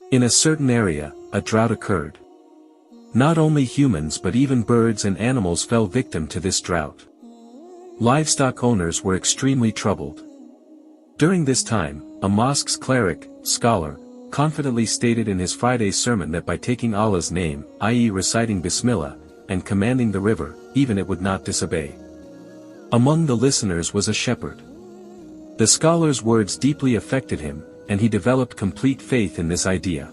In a certain area, a drought occurred. Not only humans but even birds and animals fell victim to this drought. Livestock owners were extremely troubled. During this time, a mosque's cleric, scholar, confidently stated in his Friday sermon that by taking Allah's name, i.e. reciting Bismillah, and commanding the river, even it would not disobey. Among the listeners was a shepherd. The scholar's words deeply affected him, and he developed complete faith in this idea.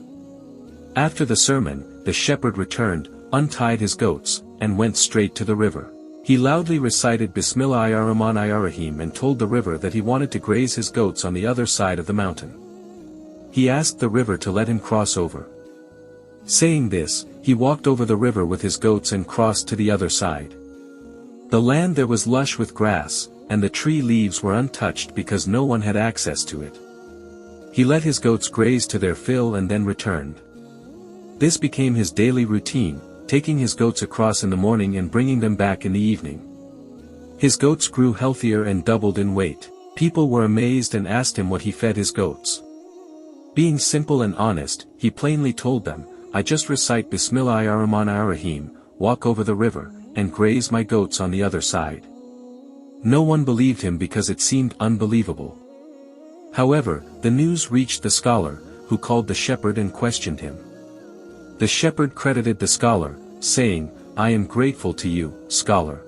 After the sermon, the shepherd returned, untied his goats, and went straight to the river. He loudly recited Bismillahir-Rahmanir-Rahim and told the river that he wanted to graze his goats on the other side of the mountain. He asked the river to let him cross over. Saying this, he walked over the river with his goats and crossed to the other side. The land there was lush with grass, and the tree leaves were untouched because no one had access to it. He let his goats graze to their fill and then returned. This became his daily routine, taking his goats across in the morning and bringing them back in the evening. His goats grew healthier and doubled in weight. People were amazed and asked him what he fed his goats. Being simple and honest, he plainly told them, "I just recite Bismillahir-Rahmanir-Rahim, walk over the river, and graze my goats on the other side." No one believed him because it seemed unbelievable. However, the news reached the scholar, who called the shepherd and questioned him. The shepherd credited the scholar, saying, "I am grateful to you, scholar.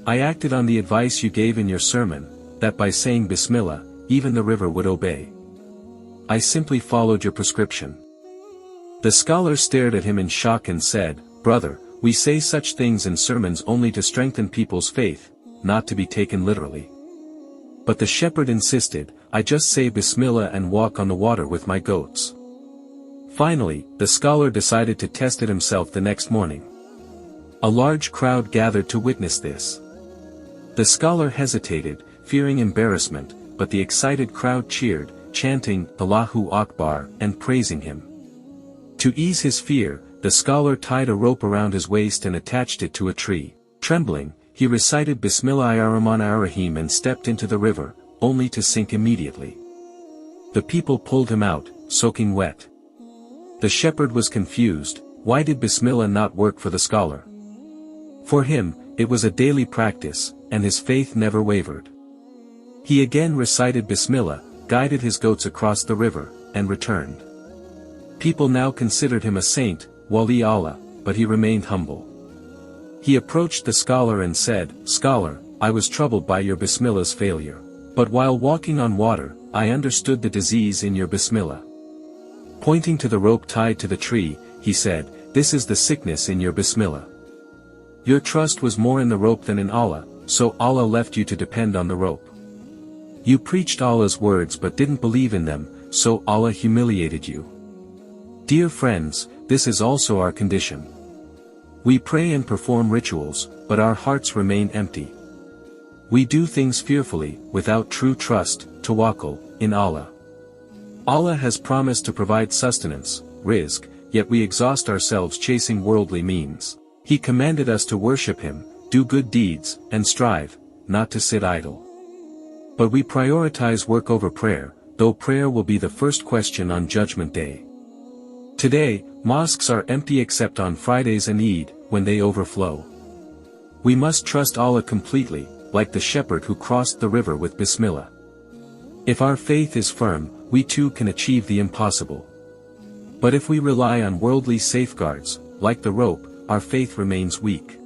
I acted on the advice you gave in your sermon, that by saying Bismillah, even the river would obey. I simply followed your prescription." The scholar stared at him in shock and said, "Brother, we say such things in sermons only to strengthen people's faith, not to be taken literally." But the shepherd insisted, "I just say Bismillah and walk on the water with my goats." Finally, the scholar decided to test it himself the next morning. A large crowd gathered to witness this. The scholar hesitated, fearing embarrassment, but the excited crowd cheered, chanting, "Allahu Akbar," and praising him. To ease his fear, the scholar tied a rope around his waist and attached it to a tree. Trembling, he recited Bismillahir-Rahmanir-Rahim and stepped into the river, only to sink immediately. The people pulled him out, soaking wet. The shepherd was confused. Why did Bismillah not work for the scholar? For him, it was a daily practice, and his faith never wavered. He again recited Bismillah, guided his goats across the river, and returned. People now considered him a saint, Wali Allah, but he remained humble. He approached the scholar and said, "Scholar, I was troubled by your Bismillah's failure. But while walking on water, I understood the disease in your Bismillah." Pointing to the rope tied to the tree, he said, "This is the sickness in your Bismillah. Your trust was more in the rope than in Allah, so Allah left you to depend on the rope. You preached Allah's words but didn't believe in them, so Allah humiliated you." Dear friends, this is also our condition. We pray and perform rituals, but our hearts remain empty. We do things fearfully, without true trust, tawakkul, in Allah. Allah has promised to provide sustenance, rizq, yet we exhaust ourselves chasing worldly means. He commanded us to worship Him, do good deeds, and strive, not to sit idle. But we prioritize work over prayer, though prayer will be the first question on Judgment Day. Today, mosques are empty except on Fridays and Eid, when they overflow. We must trust Allah completely, like the shepherd who crossed the river with Bismillah. If our faith is firm, we too can achieve the impossible. But if we rely on worldly safeguards, like the rope, our faith remains weak.